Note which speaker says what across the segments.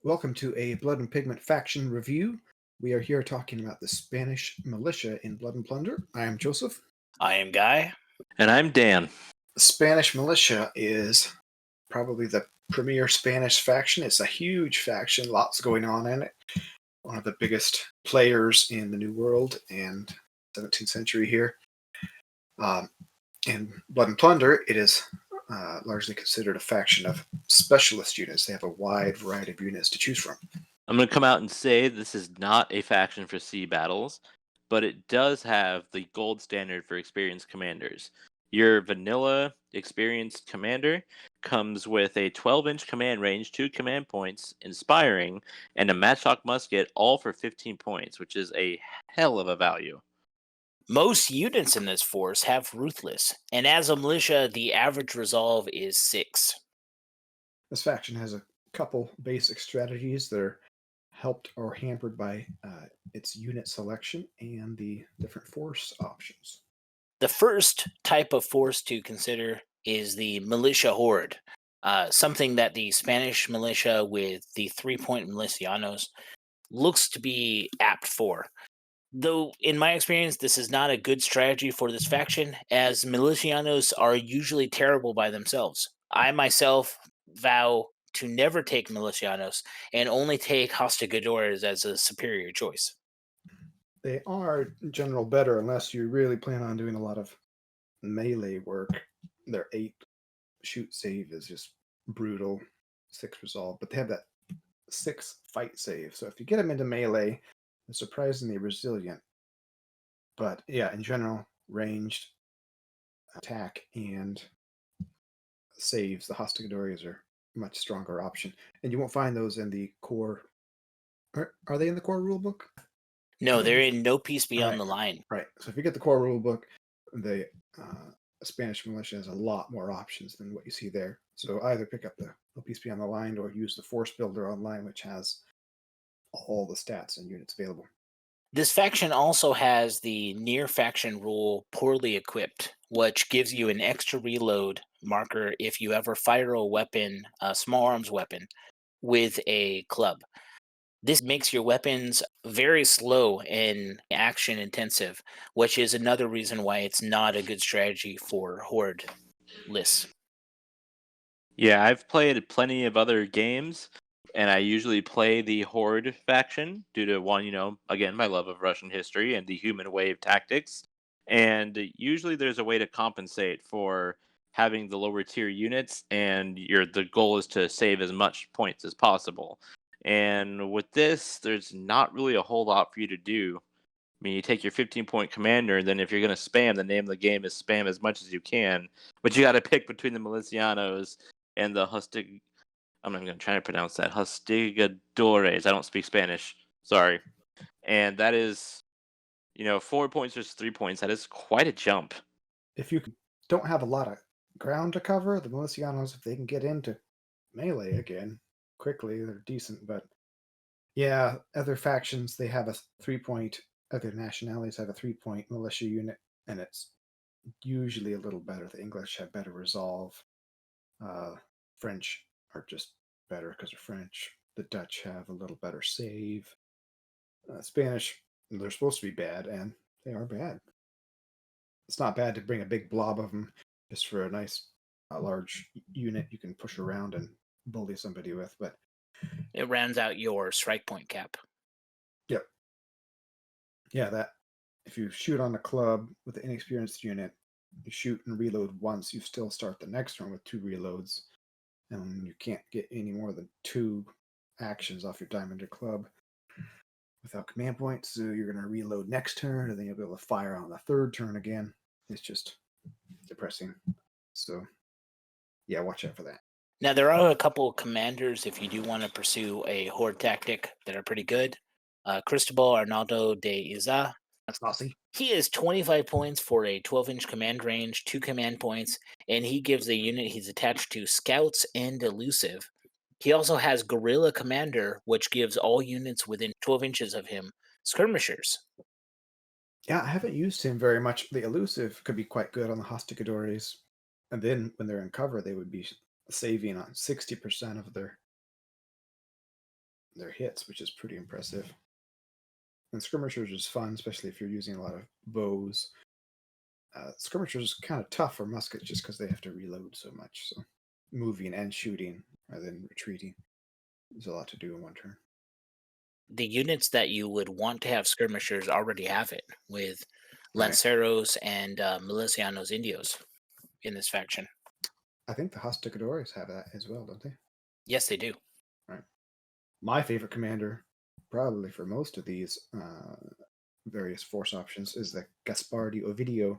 Speaker 1: Welcome to a Blood and Pigment faction review. We are here talking about the Spanish Militia in Blood and Plunder. I am Joseph.
Speaker 2: I am Guy.
Speaker 3: And I'm Dan.
Speaker 1: The Spanish Militia is probably the premier Spanish faction. It's a huge faction, lots going on in it. One of the biggest players in the New World and 17th century here. In Blood and Plunder, it is largely considered a faction of specialist units. They have a wide variety of units to choose from.
Speaker 3: I'm going to come out and say this is not a faction for sea battles, but it does have the gold standard for experienced commanders. Your vanilla experienced commander comes with a 12-inch command range, 2 command points, inspiring, and a matchlock musket, all for 15 points, which is a hell of a value.
Speaker 2: Most units in this force have Ruthless, and as a militia, the average resolve is 6.
Speaker 1: This faction has a couple basic strategies that are helped or hampered by its unit selection and the different force options.
Speaker 2: The first type of force to consider is the Militia Horde, something that the Spanish militia with the 3-point Milicianos looks to be apt for. Though, in my experience, this is not a good strategy for this faction, as Milicianos are usually terrible by themselves. I myself vow to never take Milicianos and only take Hostigadores as a superior choice.
Speaker 1: They are in general better unless you really plan on doing a lot of melee work. Their 8 shoot save is just brutal, 6 resolve, but they have that 6 fight save. So if you get them into melee, they're surprisingly resilient. But yeah, in general, ranged attack and saves, the Hostigadores are a much stronger option. And you won't find those in the core. Are they in the core rulebook?
Speaker 2: No, they're in No Peace Beyond
Speaker 1: Right.
Speaker 2: the Line.
Speaker 1: Right. So if you get the core rulebook, the Spanish militia has a lot more options than what you see there. So either pick up the No Peace Beyond the Line or use the Force Builder online, which has all the stats and units available.
Speaker 2: This faction also has the near faction rule Poorly Equipped, which gives you an extra reload marker if you ever fire a weapon, a small arms weapon, with a club. This makes your weapons very slow and action intensive, which is another reason why it's not a good strategy for Horde lists.
Speaker 3: Yeah, I've played plenty of other games, and I usually play the Horde faction due to one, again, my love of Russian history and the human wave tactics. And usually there's a way to compensate for having the lower tier units, and the goal is to save as much points as possible. And with this, there's not really a whole lot for you to do. I mean, you take your 15-point commander, and then if you're going to spam, the name of the game is spam as much as you can. But you got to pick between the Milicianos and the I'm not going to try to pronounce that. Hostigadores. I don't speak Spanish. Sorry. And that is, 4 points versus 3 points. That is quite a jump.
Speaker 1: If you don't have a lot of ground to cover, the Milicianos, if they can get into melee again quickly, they're decent. But yeah, other factions, they have a 3-point, other nationalities have a 3-point militia unit, and it's usually a little better. The English have better resolve. French are just better because they're French. The Dutch have a little better save. Spanish, they're supposed to be bad, and they are bad. It's not bad to bring a big blob of them just for a nice, large unit you can push around and bully somebody with. But
Speaker 2: It rounds out your strike point cap.
Speaker 1: yep, yeah, that if you shoot on a club with an inexperienced unit, you shoot and reload once, you still start the next round with 2 reloads, and you can't get any more than 2 actions off your diamond or club without command points. So you're going to reload next turn, and then you'll be able to fire on the 3rd turn again. It's just depressing. So yeah, watch out for that.
Speaker 2: Now, there are a couple of commanders, if you do want to pursue a Horde tactic, that are pretty good. Cristobal Arnaldo de Iza.
Speaker 1: That's Nazi.
Speaker 2: He is 25 points for a 12-inch command range, 2 command points, and he gives the unit he's attached to Scouts and Elusive. He also has Guerrilla Commander, which gives all units within 12 inches of him Skirmishers.
Speaker 1: Yeah, I haven't used him very much. The Elusive could be quite good on the Hostigadores. And then when they're in cover, they would be saving on 60% of their their hits, which is pretty impressive. And skirmishers is fun, especially if you're using a lot of bows. Skirmishers is kind of tough for muskets just because they have to reload so much. So moving and shooting rather than retreating. There's a lot to do in one turn.
Speaker 2: The units that you would want to have skirmishers already have it with
Speaker 1: Right.
Speaker 2: Lanceros and Milicianos Indios in this faction.
Speaker 1: I think the Hosticadores have that as well, don't they?
Speaker 2: Yes, they do.
Speaker 1: Right. My favorite commander, probably for most of these various force options, is the Gaspardi Ovidio.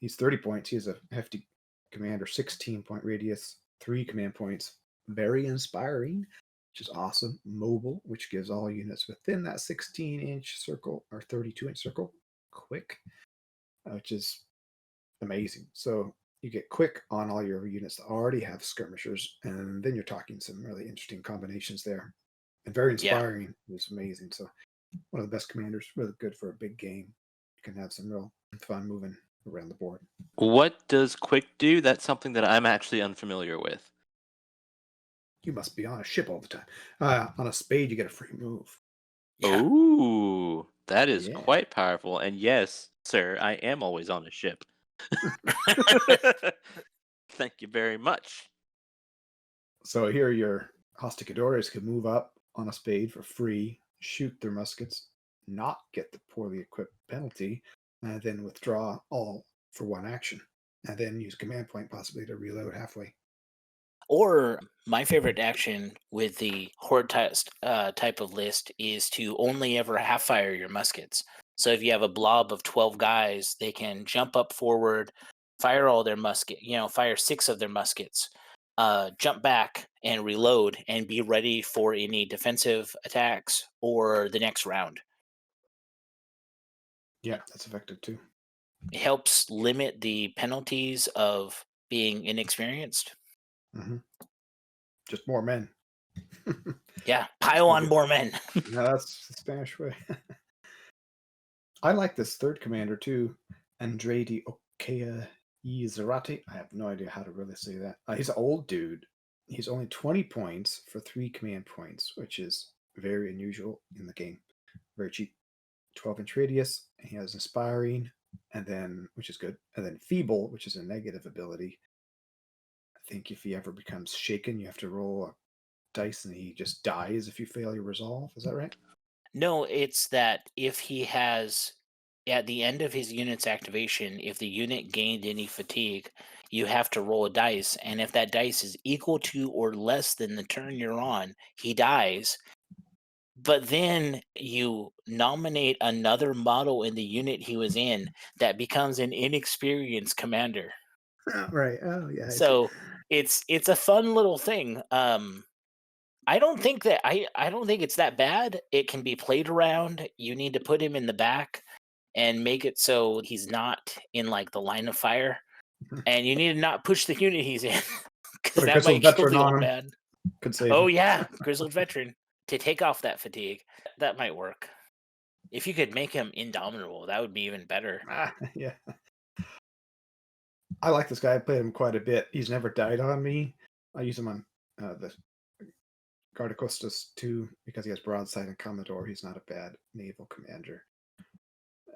Speaker 1: He's 30 points. He has a hefty commander, 16-point radius, 3 command points. Very inspiring, which is awesome. Mobile, which gives all units within that 16-inch circle or 32-inch circle quick, which is amazing. So you get quick on all your units that already have skirmishers, and then you're talking some really interesting combinations there. And very inspiring. Yeah. It's amazing. So one of the best commanders, really good for a big game. You can have some real fun moving around the board.
Speaker 3: What does quick do? That's something that I'm actually unfamiliar with.
Speaker 1: You must be on a ship all the time. On a spade, you get a free move.
Speaker 3: Yeah. Ooh, that is quite powerful. And yes, sir, I am always on a ship. Thank you very much.
Speaker 1: So here your Hosticadores can move up on a spade for free, shoot their muskets, not get the poorly equipped penalty, and then withdraw all for one action, and then use command point possibly to reload halfway.
Speaker 2: Or my favorite action with the Horde type of list is to only ever half fire your muskets. So if you have a blob of 12 guys, they can jump up forward, fire all their fire 6 of their muskets, jump back and reload and be ready for any defensive attacks or the next round.
Speaker 1: Yeah, that's effective too.
Speaker 2: It helps limit the penalties of being inexperienced.
Speaker 1: Mm-hmm. Just more men.
Speaker 2: Yeah, pile on more men.
Speaker 1: No, that's the Spanish way. I like this third commander too, Andrade Okea Zarate. I have no idea how to really say that. He's an old dude. He's only 20 points for 3 command points, which is very unusual in the game. Very cheap. 12-inch radius. He has inspiring, and then which is good, and then feeble, which is a negative ability. I think if he ever becomes shaken, you have to roll a dice, and he just dies if you fail your resolve. Is that right?
Speaker 2: No, it's that if he has, at the end of his unit's activation, if the unit gained any fatigue, you have to roll a dice. And if that dice is equal to or less than the turn you're on, he dies. But then you nominate another model in the unit he was in that becomes an inexperienced commander.
Speaker 1: Right. Oh, yeah.
Speaker 2: So it's a fun little thing. I don't think it's that bad. It can be played around. You need to put him in the back and make it so he's not in like the line of fire, and you need to not push the unit he's in because that might kill the old man.
Speaker 1: Could save
Speaker 2: Oh
Speaker 1: him.
Speaker 2: yeah, grizzled veteran to take off that fatigue. That might work. If you could make him indomitable, that would be even better.
Speaker 1: Yeah. I like this guy. I played him quite a bit. He's never died on me. I use him on the Guardacostas too because he has broadside and Commodore. He's not a bad naval commander.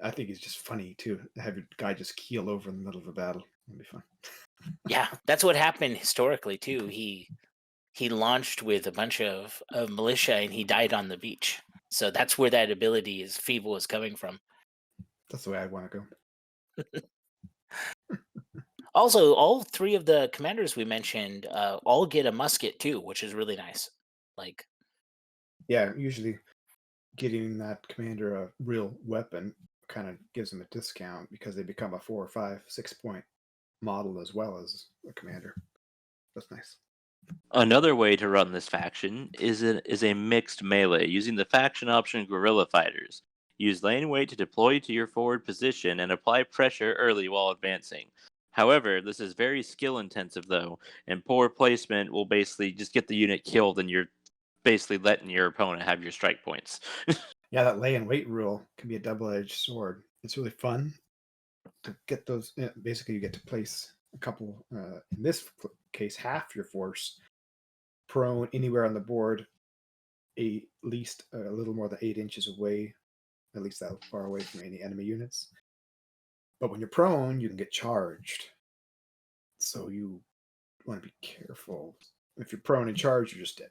Speaker 1: I think he's just funny too. Have your guy just keel over in the middle of a battle. That'd be fun.
Speaker 2: Yeah, that's what happened historically too. He launched with a bunch of militia and he died on the beach. So that's where that ability is feeble is coming from.
Speaker 1: That's the way I want to go.
Speaker 2: Also, all 3 of the commanders we mentioned all get a musket too, which is really nice. Like,
Speaker 1: yeah, usually getting that commander a real weapon kind of gives them a discount because they become a 4 or 5, 6 point model as well as a commander. That's nice.
Speaker 3: Another way to run this faction is a mixed melee using the faction option Guerrilla Fighters. Use lane weight to deploy to your forward position and apply pressure early while advancing. However, this is very skill intensive though, and poor placement will basically just get the unit killed and you're basically letting your opponent have your strike points.
Speaker 1: Yeah, that lay and wait rule can be a double-edged sword. It's really fun to get those. Basically, you get to place a couple, in this case, half your force prone anywhere on the board least a little more than 8 inches away, at least that far away from any enemy units. But when you're prone, you can get charged. So you want to be careful. If you're prone and charged, you're just dead.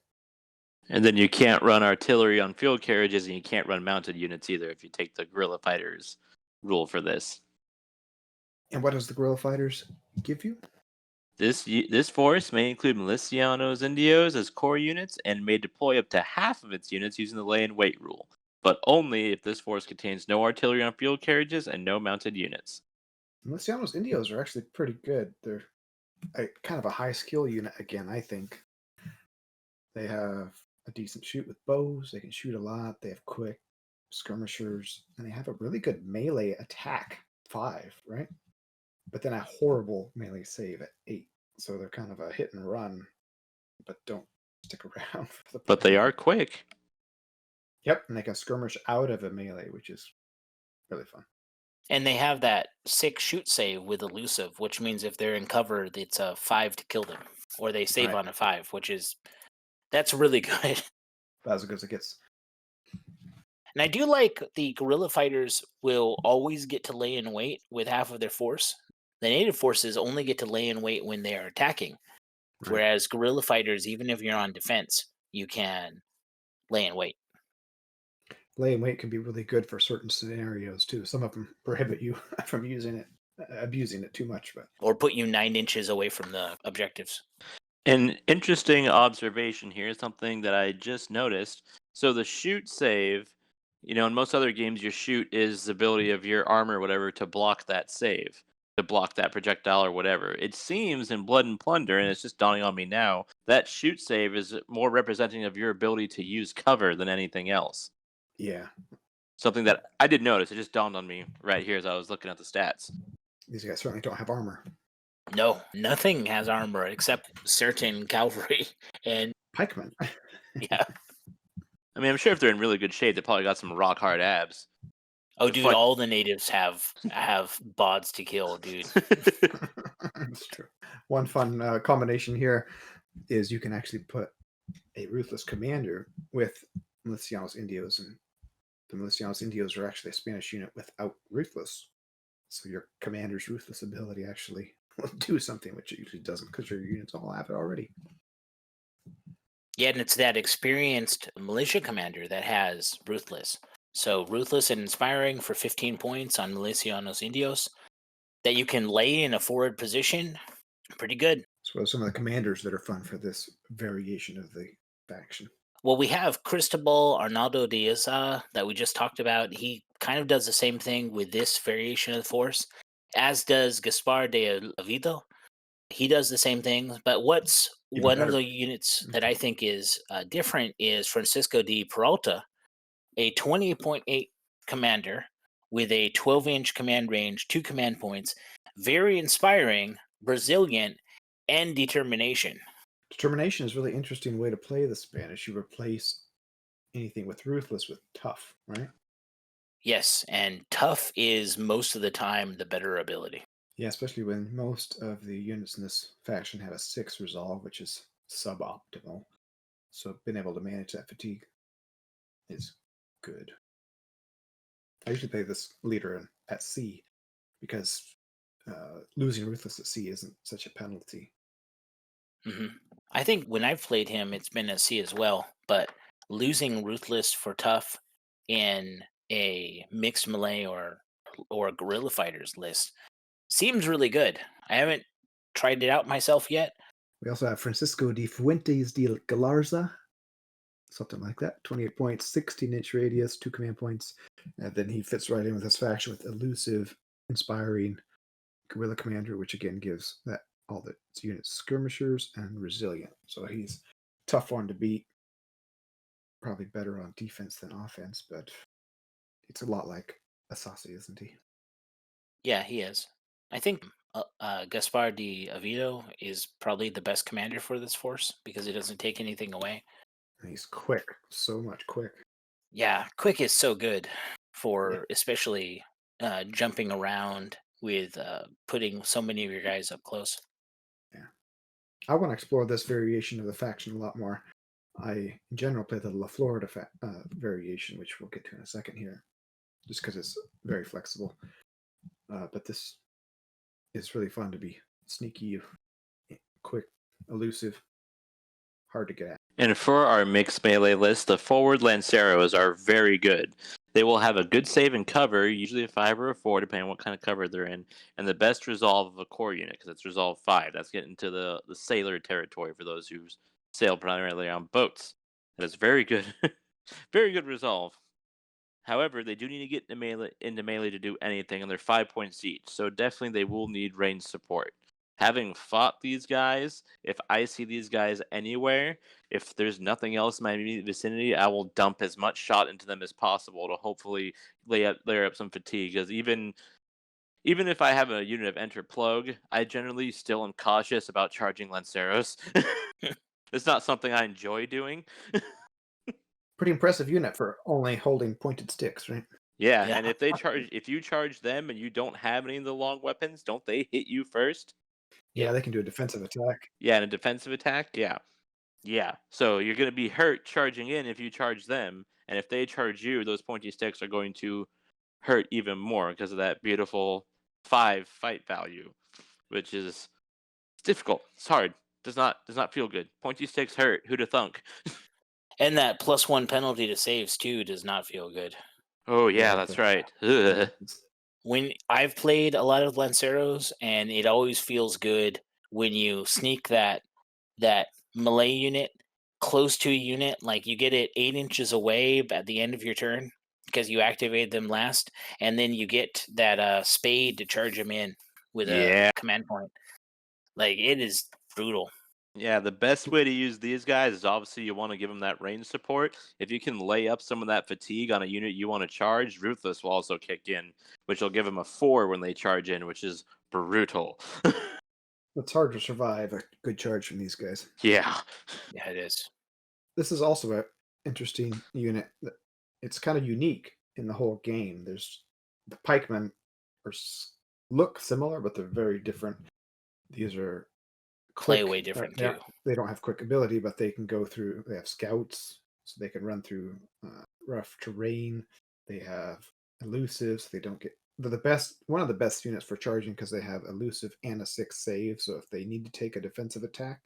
Speaker 3: And then you can't run artillery on field carriages, and you can't run mounted units either if you take the guerrilla fighters rule for this.
Speaker 1: And what does the guerrilla fighters give you?
Speaker 3: This force may include Milicianos Indios as core units and may deploy up to half of its units using the lay in wait rule, but only if this force contains no artillery on field carriages and no mounted units.
Speaker 1: Milicianos Indios are actually pretty good. They're kind of a high skill unit again, I think. They have a decent shoot with bows. They can shoot a lot. They have quick skirmishers, and they have a really good melee attack 5, right? But then a horrible melee save at 8. So they're kind of a hit and run, but don't stick around for the.
Speaker 3: But they are quick.
Speaker 1: Yep, and they can skirmish out of a melee, which is really fun.
Speaker 2: And they have that 6 shoot save with elusive, which means if they're in cover, it's a 5 to kill them, or they save
Speaker 1: Right.
Speaker 2: on a 5, that's really good.
Speaker 1: That's as good as it gets.
Speaker 2: And I do like the guerrilla fighters will always get to lay in wait with half of their force. The native forces only get to lay in wait when they are attacking,
Speaker 1: Right.
Speaker 2: whereas guerrilla fighters, even if you're on defense, you can lay in wait.
Speaker 1: Lay in wait can be really good for certain scenarios too. Some of them prohibit you from abusing it too much, but
Speaker 2: Or put you 9 inches away from the objectives.
Speaker 3: An interesting observation here, something that I just noticed. So the shoot save, in most other games, your shoot is the ability of your armor or whatever to block that save, to block that projectile or whatever. It seems in Blood and Plunder, and it's just dawning on me now, that shoot save is more representing of your ability to use cover than anything else.
Speaker 1: yeah,
Speaker 3: Something that I did notice. It just dawned on me right here as I was looking at the stats.
Speaker 1: these guys certainly don't have armor.
Speaker 2: No, nothing has armor except certain cavalry. And
Speaker 1: Pikemen.
Speaker 2: yeah.
Speaker 3: I mean, I'm sure if they're in really good shape, they probably got some rock hard abs.
Speaker 2: Oh,
Speaker 3: It's
Speaker 2: dude,
Speaker 3: like-
Speaker 2: all the natives have bods to kill, dude.
Speaker 1: That's true. One fun combination here is you can actually put a ruthless commander with Milicianos Indios, and the Milicianos Indios are actually a Spanish unit without ruthless. So your commander's ruthless ability actually will do something, which it usually doesn't because your units all have it already.
Speaker 2: Yeah, and it's that experienced militia commander that has Ruthless. So Ruthless and Inspiring for 15 points on Milicianos Indios that you can lay in a forward position. Pretty good.
Speaker 1: So some of the commanders that are fun for this variation of the faction.
Speaker 2: Well, we have Cristobal Arnaldo de Isa that we just talked about. He kind of does the same thing with this variation of the force, as does Gaspar de Oviedo. He does the same thing, but what's
Speaker 1: Even
Speaker 2: one of
Speaker 1: better.
Speaker 2: the units that I think is different is Francisco D Peralta, a 28.8 commander with a 12-inch command range, 2 command points, very inspiring, resilient, and determination.
Speaker 1: Determination is a really interesting way to play the Spanish. You replace anything with ruthless with tough, right?
Speaker 2: Yes, and tough is most of the time the better ability.
Speaker 1: Yeah, especially when most of the units in this faction have a 6 resolve, which is suboptimal. So being able to manage that fatigue is good. I usually play this leader at sea because losing ruthless at sea isn't such a penalty.
Speaker 2: I think when I've played him, it's been at sea as well, but losing Ruthless for tough in a mixed melee or guerrilla fighters list seems really good. I haven't tried it out myself yet.
Speaker 1: We also have Francisco de Fuentes de Galarza, something like that. 28 points, 16-inch radius, 2 command points. And then he fits right in with this faction with elusive, inspiring guerrilla commander, which again gives that all the units skirmishers and resilient. So he's a tough one to beat. Probably better on defense than offense, but it's a lot like Asasi, isn't he?
Speaker 2: Yeah, he is. I think Gaspar de Oviedo is probably the best commander for this force because it doesn't take anything away.
Speaker 1: And he's quick, so much quick.
Speaker 2: Yeah, quick is so good for especially jumping around with putting so many of your guys up close.
Speaker 1: I want to explore this variation of the faction a lot more. I, in general, play the La Florida variation, which we'll get to in a second here, just because it's very flexible. But this is really fun to be sneaky, quick, elusive, hard to get at.
Speaker 3: And for our mixed melee list, the forward Lanceros are very good. They will have a good save and cover, usually a 5 or a 4, depending on what kind of cover they're in, and the best resolve of a core unit, because it's resolve 5. That's getting into the sailor territory for those who sail primarily on boats. That is very good, very good resolve. However, they do need to get into melee to do anything, and they're 5 points each, so definitely they will need range support. Having fought these guys, if I see these guys anywhere, if there's nothing else in my immediate vicinity, I will dump as much shot into them as possible to hopefully layer up some fatigue. Because even if I have a unit of Enter Plogue, I generally still am cautious about charging Lanceros. It's not something I enjoy doing.
Speaker 1: Pretty impressive unit for only holding pointed sticks, right?
Speaker 3: Yeah,
Speaker 2: Yeah.
Speaker 3: and if you charge them and you don't have any of the long weapons, don't they hit you first?
Speaker 1: Yeah,
Speaker 2: Yep.
Speaker 1: they can do a defensive attack.
Speaker 3: Yeah, and a defensive attack, yeah. Yeah. So you're gonna be hurt charging in if you charge them, and if they charge you, those pointy sticks are going to hurt even more because of that beautiful 5 fight value, which is it's difficult. It's hard. Does not feel good. Pointy sticks hurt. Who'da thunk?
Speaker 2: And that +1 penalty to saves too does not feel good.
Speaker 3: Oh yeah,
Speaker 1: Yeah,
Speaker 3: that's
Speaker 1: the-
Speaker 3: right. Ugh.
Speaker 2: When I've played a lot of Lanceros, and it always feels good when you sneak that melee unit close to a unit, like you get it 8 inches away at the end of your turn because you activated them last, and then you get that spade to charge them in with
Speaker 3: Yeah.
Speaker 2: a command point. Like, it is brutal.
Speaker 3: Yeah, the best way to use these guys is obviously you want to give them that range support. If you can lay up some of that fatigue on a unit you want to charge, Ruthless will also kick in, which will give them a 4 when they charge in, which is brutal.
Speaker 1: It's hard to survive a good charge from these guys.
Speaker 3: Yeah.
Speaker 2: Yeah, it is.
Speaker 1: This is also an interesting unit. It's kind of unique in the whole game. There's the pikemen look similar, but they're very different. These are
Speaker 2: Play
Speaker 1: quick.
Speaker 2: way different
Speaker 1: they
Speaker 2: too.
Speaker 1: they don't have quick ability, but they can go through. They have scouts, so they can run through rough terrain. They have elusives. They don't get. They're the best. One of the best units for charging because they have elusive and a 6 save. So if they need to take a defensive attack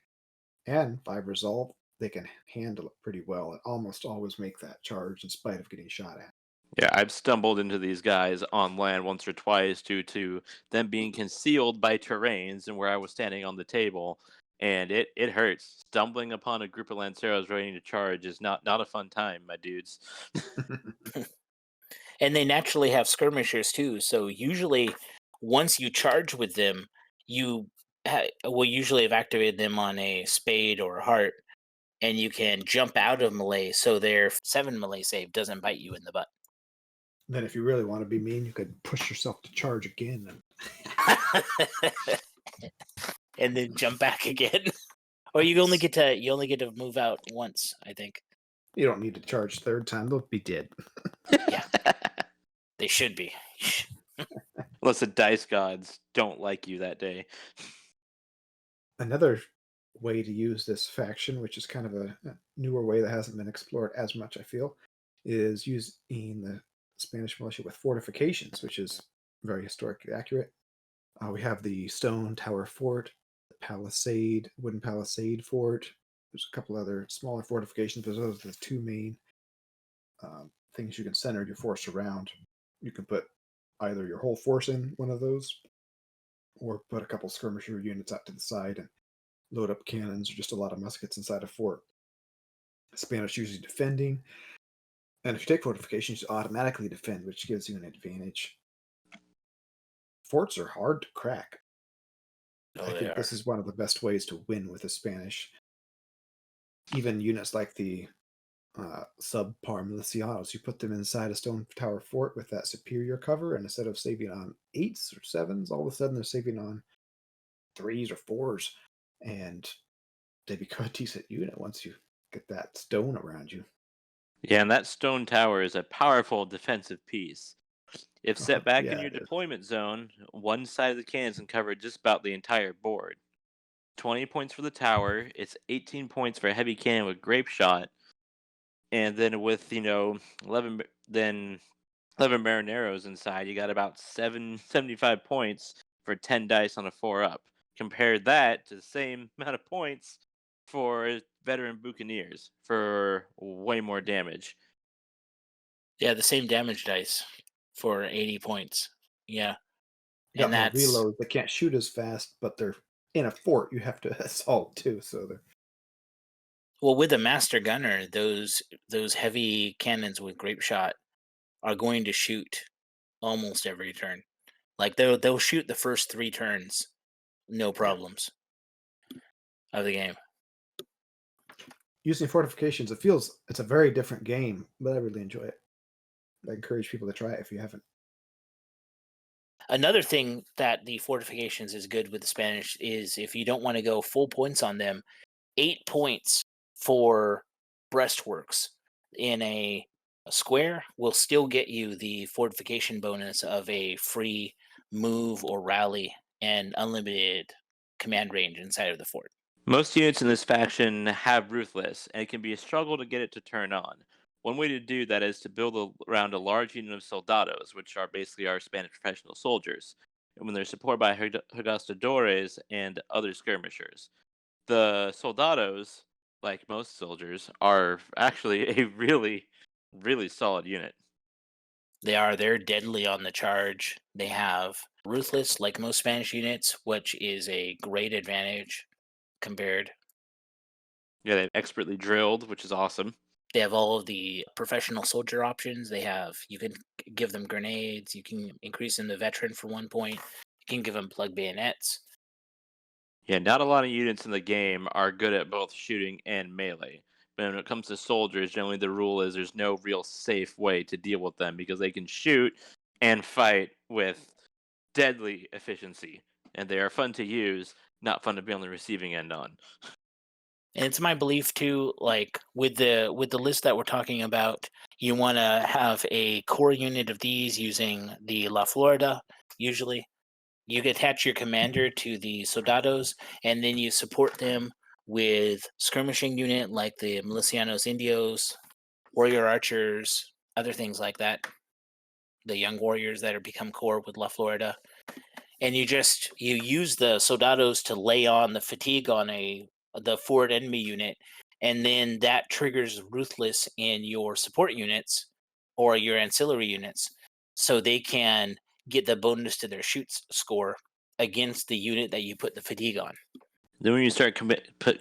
Speaker 1: and 5 resolve, they can handle it pretty well and almost always make that charge in spite of getting shot at.
Speaker 3: Yeah, I've stumbled into these guys on land once or twice due to them being concealed by terrains and where I was standing on the table. And it hurts. Stumbling upon a group of Lanceros ready to charge is not a fun time, my dudes.
Speaker 2: And they naturally have skirmishers too. So usually, once you charge with them, you will usually have activated them on a spade or a heart, and you can jump out of melee, so their 7 melee save doesn't bite you in the butt.
Speaker 1: Then, if you really want to be mean, you could push yourself to charge again.
Speaker 2: And then jump back again. Or you only get to move out once, I think.
Speaker 1: You don't need to charge third time; they'll be dead.
Speaker 2: Yeah. They should be.
Speaker 3: Unless the dice gods don't like you that day.
Speaker 1: Another way to use this faction, which is kind of a newer way that hasn't been explored as much, I feel, is using the Spanish Militia with fortifications, which is very historically accurate. We have the stone tower fort, the wooden palisade fort. There's a couple other smaller fortifications, but those are the two main things you can center your force around. You can put either your whole force in one of those, or put a couple skirmisher units out to the side and load up cannons or just a lot of muskets inside a fort. Spanish usually defending, and if you take fortifications, you automatically defend, which gives you an advantage. Forts are hard to crack. I think this is one of the best ways to win with the Spanish. Even units like the subpar milicianos, you put them inside a stone tower fort with that superior cover, and instead of saving on 8s or 7s, all of a sudden they're saving on 3s or 4s, and they become a decent unit once you get that stone around you.
Speaker 3: Yeah, and that stone tower is a powerful defensive piece. If set back in
Speaker 1: Yeah,
Speaker 3: your
Speaker 1: it is.
Speaker 3: deployment zone, one side of the cannons can cover just about the entire board. 20 points for the tower. It's 18 points for a heavy cannon with grape shot, and then with 11 Marineros inside, you got about 75 points for 10 dice on a 4-up. Compare that to the same amount of points for veteran Buccaneers for way more damage.
Speaker 2: Yeah, the same damage dice for 80 points. Yeah.
Speaker 1: You got
Speaker 2: And
Speaker 1: more
Speaker 2: that's
Speaker 1: reloads. They can't shoot as fast, but they're in a fort. You have to assault too, so they're
Speaker 2: well with a master gunner, those heavy cannons with grape shot are going to shoot almost every turn. Like they'll shoot the first 3 turns, no problems of the game.
Speaker 1: using fortifications. It's a very different game, but I really enjoy it. I encourage people to try it if you haven't.
Speaker 2: Another thing that the fortifications is good with the Spanish is if you don't want to go full points on them, 8 points for breastworks in a square will still get you the fortification bonus of a free move or rally and unlimited command range inside of the fort.
Speaker 3: Most units in this faction have Ruthless, and it can be a struggle to get it to turn on. One way to do that is to build around a large unit of soldados, which are basically our Spanish professional soldiers, and when they're supported by Hagastadores and other skirmishers. The soldados, like most soldiers, are actually a really, really solid unit.
Speaker 2: They're deadly on the charge. They have ruthless like most Spanish units, which is a great advantage compared.
Speaker 3: Yeah, they're expertly drilled, which is awesome.
Speaker 2: They have all of the professional soldier options. You can give them grenades, you can increase them to veteran for 1 point, you can give them plug bayonets.
Speaker 3: Yeah, not a lot of units in the game are good at both shooting and melee. But when it comes to soldiers, generally the rule is there's no real safe way to deal with them because they can shoot and fight with deadly efficiency. And they are fun to use, not fun to be on the receiving end on.
Speaker 2: And it's my belief too, like with the list that we're talking about, you want to have a core unit of these using the La Florida. Usually, you attach your commander to the soldados, and then you support them with skirmishing unit like the Milicianos Indios, warrior archers, other things like that. The young warriors that are become core with La Florida, and you use the soldados to lay on the fatigue on the forward enemy unit, and then that triggers ruthless in your support units or your ancillary units, so they can get the bonus to their shoots score against the unit that you put the fatigue on.
Speaker 3: Then when you start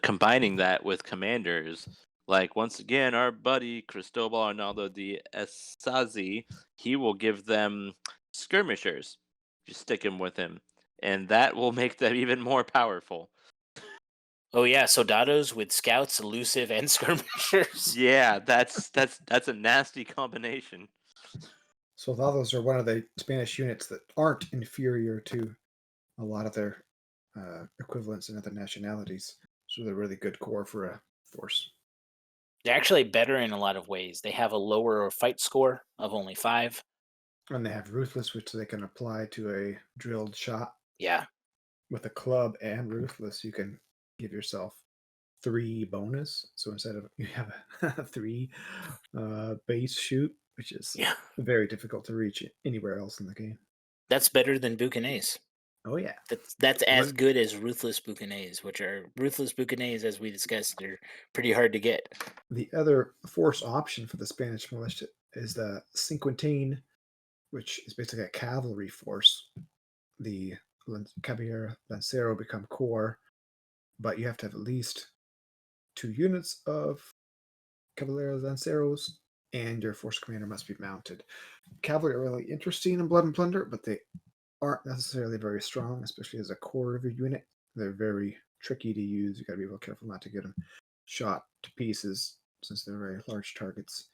Speaker 3: combining that with commanders, like once again, our buddy Cristobal Arnaldo de Esazi, he will give them skirmishers. Just stick him with him, and that will make them even more powerful.
Speaker 2: Oh yeah, soldados with scouts, elusive, and skirmishers.
Speaker 3: Yeah, that's a nasty combination.
Speaker 1: Soldados are one of the Spanish units that aren't inferior to a lot of their equivalents in other nationalities. So they're really good core for a force.
Speaker 2: They're actually better in a lot of ways. They have a lower fight score of only 5.
Speaker 1: And they have Ruthless, which they can apply to a drilled shot.
Speaker 2: Yeah.
Speaker 1: With a club and Ruthless, you can give yourself 3 bonus. So instead of you have a 3 base shoot, which is very difficult to reach anywhere else in the game.
Speaker 2: That's better than Buchanese.
Speaker 1: Oh yeah,
Speaker 2: that's as good as Ruthless Buchanese, which are Ruthless Buchanese, as we discussed, they're pretty hard to get.
Speaker 1: The other force option for the Spanish militia is the Cinquantine, which is basically a cavalry force. The Caballero Lancero become core, but you have to have at least 2 units of Caballero Lanceros, and your force commander must be mounted. Cavalry are really interesting in Blood and Plunder, but they aren't necessarily very strong, especially as a core of your unit. They're very tricky to use. You got to be real careful not to get them shot to pieces since they're very large targets.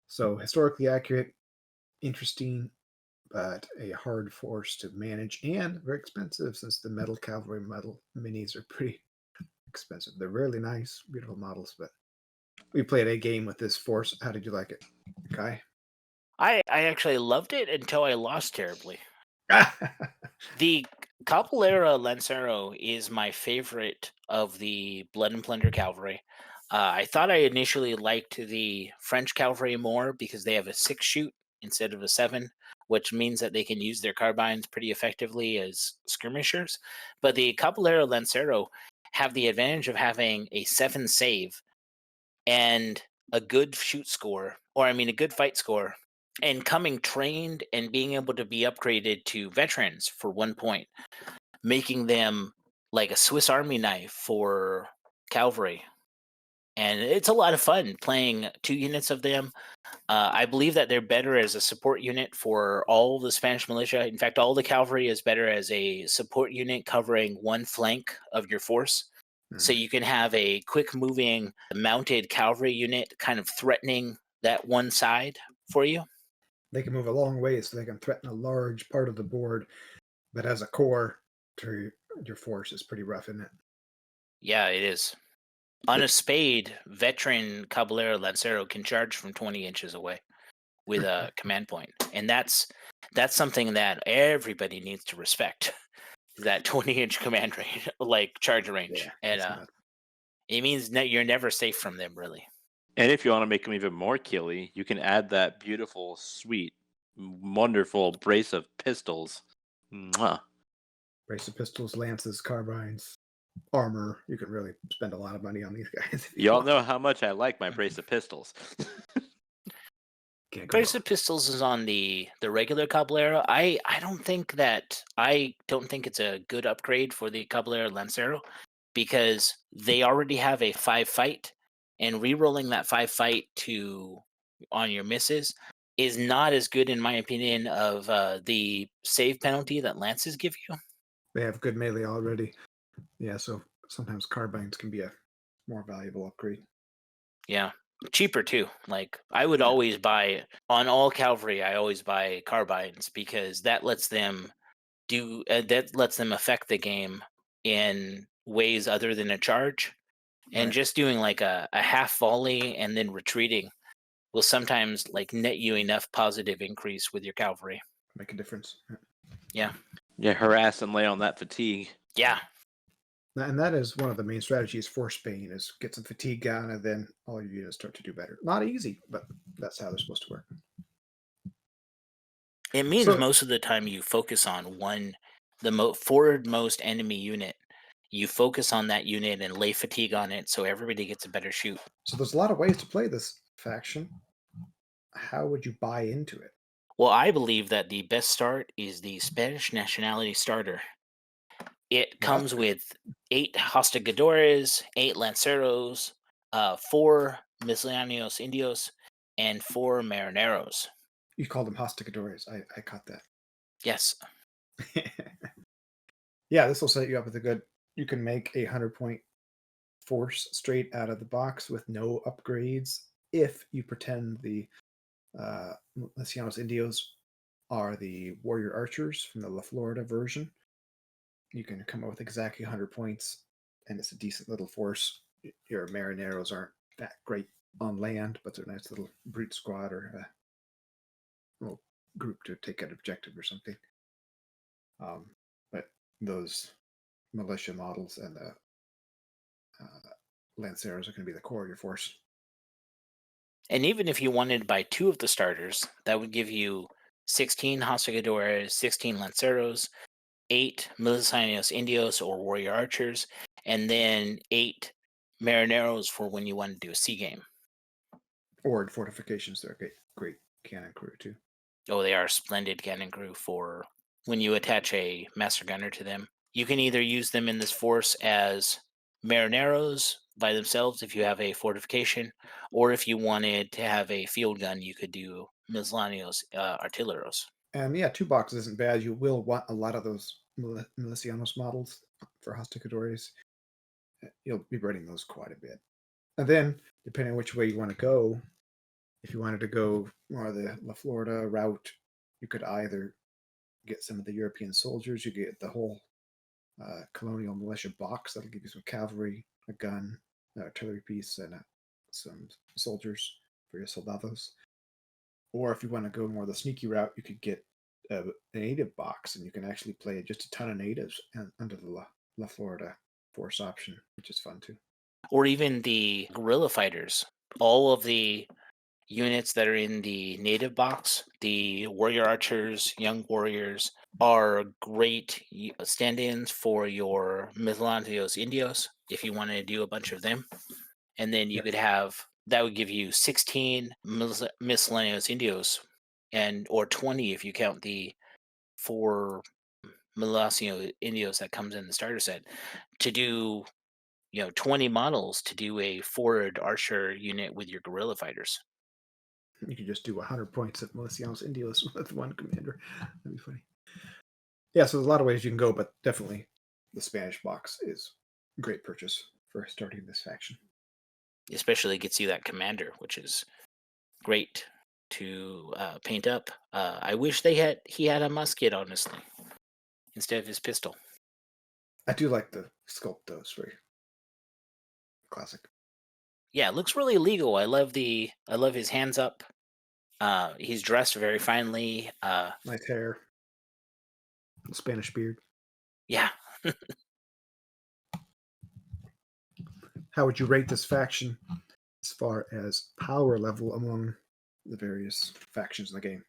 Speaker 1: So historically accurate, interesting, but a hard force to manage and very expensive since the metal cavalry metal minis are pretty expensive. They're really nice, beautiful models, but we played a game with this force. How did you like it, Kai?
Speaker 2: I actually loved it until I lost terribly. The Caballera Lancero is my favorite of the Blood and Plunder cavalry. I thought I initially liked the French cavalry more because they have a 6 shoot instead of a 7, which means that they can use their carbines pretty effectively as skirmishers. But the Caballero Lancero have the advantage of having a 7 save and a good shoot score, or I mean, a good fight score, and coming trained and being able to be upgraded to veterans for 1 point, making them like a Swiss Army knife for cavalry. And it's a lot of fun playing 2 units of them. I believe that they're better as a support unit for all the Spanish militia. In fact, all the cavalry is better as a support unit covering one flank of your force. So you can have a quick moving mounted cavalry unit kind of threatening that one side for you.
Speaker 1: They can move a long way, so they can threaten a large part of the board, but as a core to your force is pretty rough, isn't it?
Speaker 2: Yeah, it is. On a spade, veteran Caballero Lancero can charge from 20 inches away with a command point. And that's something that everybody needs to respect. That 20-inch command range, like charge range.
Speaker 1: Yeah,
Speaker 2: And
Speaker 1: it's nuts.
Speaker 2: it means that you're never safe from them, really.
Speaker 3: And if you want to make them even more killy, you can add that beautiful, sweet, wonderful brace of pistols. Mwah.
Speaker 1: Brace of pistols, lances, carbines, armor. You can really spend a lot of money on these guys.
Speaker 3: Y'all know how much I like my brace of pistols.
Speaker 1: Can't go
Speaker 2: Brace
Speaker 1: wrong.
Speaker 2: of pistols is on the regular Caballero. I don't think it's a good upgrade for the Caballero Lancero because they already have a 5 fight, and re-rolling that 5 fight to on your misses is not as good in my opinion of the save penalty that lances give you.
Speaker 1: They have good melee already. Yeah, so sometimes carbines can be a more valuable upgrade.
Speaker 2: Yeah. Cheaper too. Like I would always buy on all cavalry, I always buy carbines because that lets them affect the game in ways other than a charge. And
Speaker 1: Right.
Speaker 2: just doing like a half volley and then retreating will sometimes like net you enough positive increase with your cavalry.
Speaker 1: Make a difference.
Speaker 2: Yeah.
Speaker 3: Yeah, harass and lay on that fatigue.
Speaker 2: Yeah.
Speaker 1: And that is one of the main strategies for Spain is get some fatigue down and then all your units start to do better. Not easy, but that's how they're supposed to work.
Speaker 2: It means
Speaker 1: So-
Speaker 2: most of the time you focus on the forward most enemy unit. You focus on that unit and lay fatigue on it so everybody gets a better shoot.
Speaker 1: So there's a lot of ways to play this faction. How would you buy into it?
Speaker 2: Well, I believe that the best start is the Spanish Nationality starter. It comes with 8 Hostigadores, 8 Lanceros, 4 Miscellaneous Indios, and 4 Marineros.
Speaker 1: You call them Hostigadores. I caught that.
Speaker 2: Yes.
Speaker 1: Yeah, this will set you up with a good. You can make a 100-point force straight out of the box with no upgrades if you pretend the Milicianos Indios are the warrior archers from the La Florida version. You can come up with exactly 100 points, and it's a decent little force. Your Marineros aren't that great on land, but they're a nice little brute squad or a little group to take out objective or something. But those militia models and the Lanceros are going to be the core of your force.
Speaker 2: And even if you wanted to buy 2 of the starters, that would give you 16 Hostigadores, 16 Lanceros, 8 Milicianos Indios or warrior archers, and then 8 Marineros for when you want to do a sea game.
Speaker 1: Or in Fortifications, they're a great cannon crew too.
Speaker 2: Oh, they are a splendid cannon crew for when you attach a master gunner to them. You can either use them in this force as Marineros by themselves if you have a fortification, or if you wanted to have a field gun, you could do Miscellaneous Artilleros.
Speaker 1: And yeah, 2 boxes isn't bad. You will want a lot of those Milicianos models for Hostigadores. You'll be running those quite a bit. And then, depending on which way you want to go, if you wanted to go more the La Florida route, you could either get some of the European soldiers. You get the whole colonial militia box that'll give you some cavalry, a gun, an artillery piece, and some soldiers for your soldados. Or if you want to go more the sneaky route, you could get a native box, and you can actually play just a ton of natives under the La Florida force option, which is fun too.
Speaker 2: Or even the guerrilla fighters. All of the units that are in the native box, the warrior archers, young warriors, are great stand-ins for your Miscellaneous Indios if you want to do a bunch of them. And then you
Speaker 1: Yes.
Speaker 2: could have, that would give you 16 Miscellaneous Indios, or 20 if you count the 4 Miscellaneous Indios that comes in the starter set, to do 20 models to do a forward archer unit with your guerrilla fighters.
Speaker 1: You could just do 100 points at Milicianos Indios with one commander. That'd be funny. Yeah, so there's a lot of ways you can go, but definitely the Spanish box is a great purchase for starting this faction.
Speaker 2: Especially gets you that commander, which is great to paint up. I wish he had a musket, honestly, instead of his pistol.
Speaker 1: I do like the sculpt, though. It's very classic.
Speaker 2: Yeah, it looks really legal. I love his hands up. He's dressed very finely.
Speaker 1: Nice hair. Spanish beard.
Speaker 2: Yeah.
Speaker 1: How would you rate this faction as far as power level among the various factions in the game?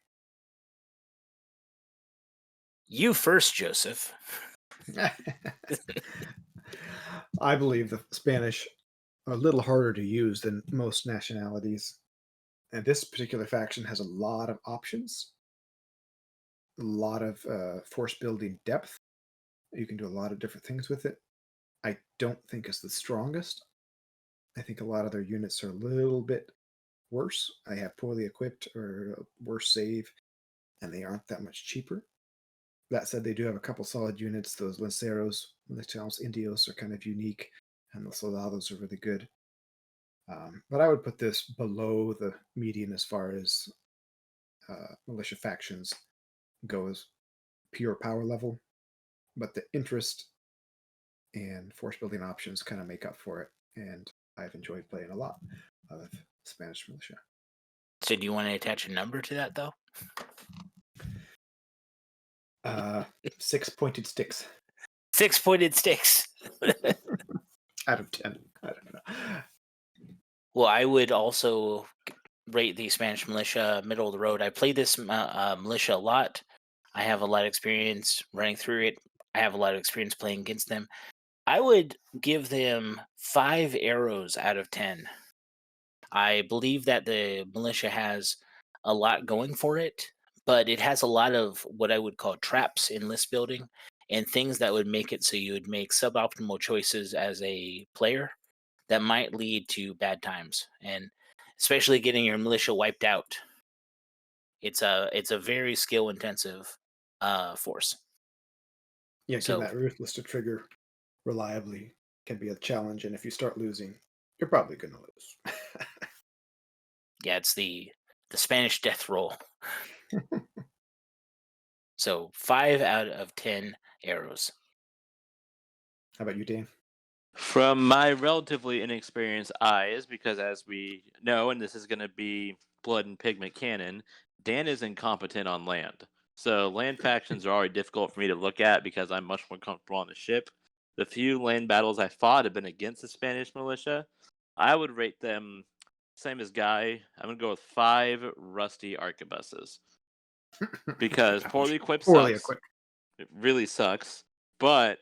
Speaker 2: You first, Joseph.
Speaker 1: I believe the Spanish are a little harder to use than most nationalities. And this particular faction has a lot of options, a lot of force building depth. You can do a lot of different things with it. I don't think it's the strongest. I think a lot of their units are a little bit worse. I have poorly equipped or worse save, and they aren't that much cheaper. That said, they do have a couple solid units. Those Lanceros, Nationalis Indios are kind of unique, and the Soldados are really good. But I would put this below the median as far as militia factions goes, pure power level. But the interest and force building options kind of make up for it, and I've enjoyed playing a lot of Spanish militia.
Speaker 2: So do you want to attach a number to that, though?
Speaker 1: 6 pointed sticks
Speaker 2: 6-pointed sticks.
Speaker 1: out of 10. I don't know.
Speaker 2: Well, I would also rate the Spanish militia middle of the road. I played this militia a lot. I have a lot of experience running through it. I have a lot of experience playing against them. I would give them 5 arrows out of 10. I believe that the militia has a lot going for it, but it has a lot of what I would call traps in list building and things that would make it so you would make suboptimal choices as a player that might lead to bad times, and especially getting your militia wiped out. It's a very skill intensive force.
Speaker 1: Yeah, getting
Speaker 2: So
Speaker 1: that ruthless to trigger reliably can be a challenge, and if you start losing, you're probably going to lose.
Speaker 2: yeah, it's the Spanish death roll. So 5 out of 10 arrows.
Speaker 1: How about you, Dan?
Speaker 3: From my relatively inexperienced eyes, because as we know, and this is going to be blood and pigment canon, Dan is incompetent on land. So land factions are already difficult for me to look at because I'm much more comfortable on the ship. The few land battles I fought have been against the Spanish militia. I would rate them same as Guy. I'm going to go with 5 rusty arquebuses because poorly equipped
Speaker 1: Poorly
Speaker 3: sucks.
Speaker 1: equipped.
Speaker 3: It really sucks, but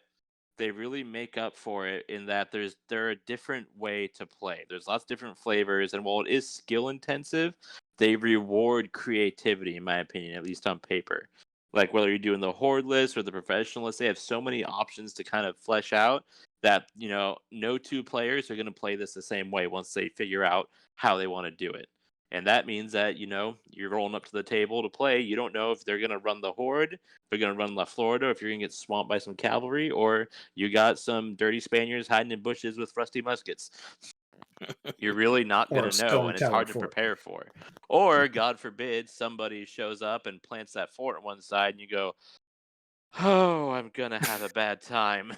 Speaker 3: they really make up for it in that they're a different way to play. There's lots of different flavors, and while it is skill intensive, they reward creativity, in my opinion, at least on paper. Like whether you're doing the horde list or the professional list, they have so many options to kind of flesh out that no 2 players are going to play this the same way once they figure out how they want to do it. And that means that, you're rolling up to the table to play. You don't know if they're going to run the Horde, if they're going to run La Florida, if you're going to get swamped by some cavalry, or you got some dirty Spaniards hiding in bushes with rusty muskets. You're really not going
Speaker 1: Or
Speaker 3: to
Speaker 1: a
Speaker 3: know,
Speaker 1: stone
Speaker 3: and it's
Speaker 1: tower
Speaker 3: hard to
Speaker 1: fort.
Speaker 3: prepare for. Or, God forbid, somebody shows up and plants that fort on one side, and you go, oh, I'm going to have a bad time.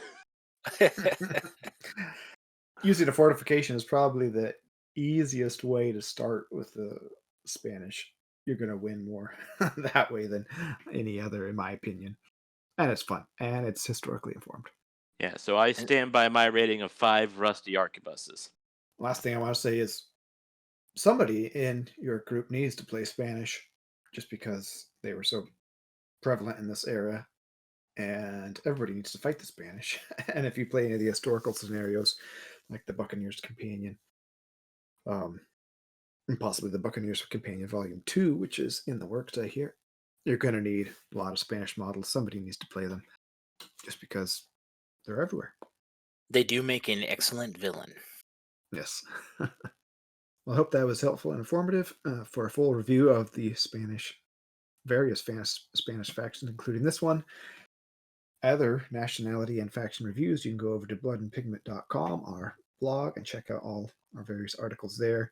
Speaker 1: Using a fortification is probably the easiest way to start with the Spanish you're going to win more that way than any other, in my opinion. And it's fun, and it's historically informed.
Speaker 3: Yeah, so I stand by my rating of 5 rusty arquebuses.
Speaker 1: Last thing I want to say is somebody in your group needs to play Spanish just because they were so prevalent in this era, and everybody needs to fight the Spanish. And if you play any of the historical scenarios, like the Buccaneers Companion, and possibly the Buccaneers Companion Volume 2, which is in the works, I hear, you're going to need a lot of Spanish models. Somebody needs to play them just because they're everywhere.
Speaker 2: They do make an excellent villain.
Speaker 1: Yes. Well, I hope that was helpful and informative. For a full review of the various Spanish factions, including this one, other nationality and faction reviews, you can go over to bloodandpigment.com, our blog, and check out all our various articles there.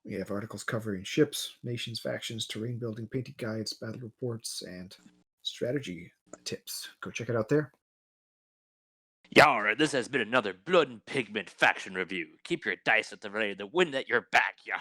Speaker 1: We have articles covering ships, nations, factions, terrain building, painting guides, battle reports, and strategy tips. Go check it out there.
Speaker 3: Yar, this has been another Blood and Pigment faction review. Keep your dice at the ready, the wind at your back, yar.